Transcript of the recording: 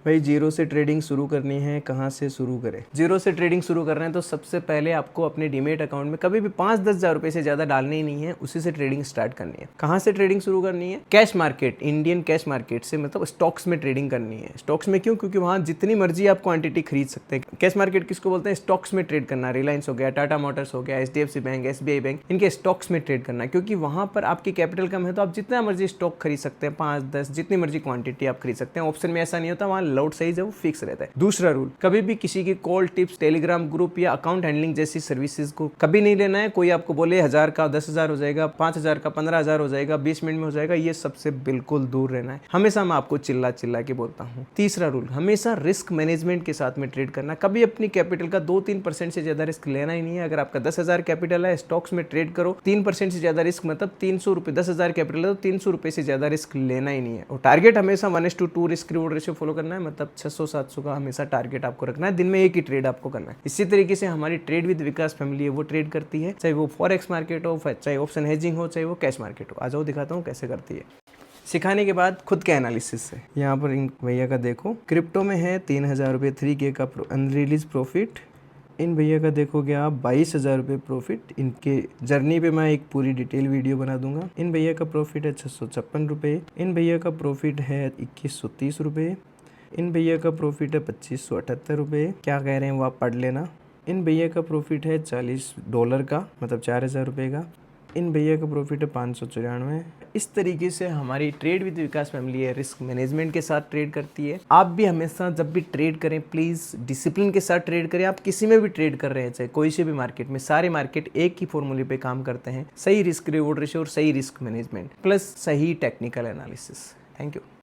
भाई जीरो से ट्रेडिंग शुरू करनी है, कहाँ से शुरू करें? जीरो से ट्रेडिंग शुरू कर रहे हैं तो सबसे पहले आपको अपने डीमेट अकाउंट में कभी भी 5-10 हज़ार रुपए से ज़्यादा डालने ही नहीं है, उसी से ट्रेडिंग स्टार्ट करनी है। कहाँ से ट्रेडिंग शुरू करनी है? Cash market, Indian cash market से, मतलब स्टॉक्स में ट्रेडिंग करनी है। स्टॉक्स में क्यों? क्योंकि वहाँ जितनी मर्जी आप क्वांटिटी खरीद सकते हैं। कैश मार्केट किसको बोलते हैं? स्टॉक्स में ट्रेड करना। रिलायंस हो गया, टाटा मोटर्स हो गया, HDFC बैंक, SBI बैंक, इनके स्टॉक्स में ट्रेड करना, क्योंकि वहाँ पर आपकी कैपिटल कम है तो आप जितना मर्जी स्टॉक खरीद सकते हैं, 5-10 जितनी मर्जी क्वांटिटी आप खरीद सकते हैं। ऑप्शन में ऐसा नहीं होता, वहाँ लॉट साइज है वो फिक्स रहता है। दूसरा रूल, कभी भी किसी की कॉल, टिप्स, टेलीग्राम ग्रुप या अकाउंट हैंडलिंग जैसी सर्विसेज को कभी नहीं लेना है। कोई आपको बोले 1000 का 10,000 हो जाएगा, 5,000 का 15,000 हो जाएगा, 20 मिनट में हो जाएगा, ये सबसे बिल्कुल दूर रहना है। हमेशा मैं आपको चिल्ला चिल्ला के बोलता हूँ। तीसरा रूल, हमेशा रिस्क मैनेजमेंट के साथ में ट्रेड करना। कभी अपनी कैपिटल का 2-3% से ज्यादा रिस्क लेना ही नहीं है। अगर आपका 10,000 कैपिटल है, स्टॉक्स में ट्रेड करो, 3% से ज्यादा रिस्क, मतलब 300 रुपए। 10,000 कैपिटल है तो 300 रुपए से ज्यादा रिस्क लेना ही नहीं है। और टारगेट हमेशा 1:2 रिस्क रिवॉर्ड रेशियो फॉलो करना है, मतलब 600-700 का हमेशा टारगेट आपको रखना है। दिन में एक ही ट्रेड आपको करना है। इसी तरीके से हमारी ट्रेड विद विकास फैमिली है, वो ट्रेड करती है, चाहे वो फॉरेक्स मार्केट हो, चाहे ऑप्शन हेजिंग हो, चाहे वो कैश मार्केट हो। आ जाओ दिखाता हूँ कैसे करती है। सिखाने के बाद खुद के एनालिसिस से। यहाँ पर इन भैया का देखो, क्रिप्टो में है 3,000 रुपये, 3K का अनरिलीज प्रॉफिट। इन भैया का देखोगे आप 22,000 रुपये प्रॉफिट। इनके जर्नी पे मैं एक पूरी डिटेल वीडियो बना दूंगा। इन भैया का प्रॉफिट है 656 रुपये। इन भैया का प्रॉफिट है 2130 रुपये। इन भैया का प्रॉफिट है 2578 रुपये। क्या कह रहे हैं वो आप पढ़ लेना। इन भैया का प्रॉफिट है $40 का, मतलब 4,000 रुपये का। इन भैया का प्रॉफिट है 594। इस तरीके से हमारी ट्रेड विद विकास फैमिली है, रिस्क मैनेजमेंट के साथ ट्रेड करती है। आप भी हमेशा जब भी ट्रेड करें, प्लीज़ डिसिप्लिन के साथ ट्रेड करें। आप किसी में भी ट्रेड कर रहे हैं, चाहे कोई से भी मार्केट में, सारे मार्केट एक ही फॉर्मूले पे काम करते हैं। सही रिस्क रिवॉर्ड रेशियो और सही रिस्क मैनेजमेंट प्लस सही टेक्निकल एनालिसिस। Thank you.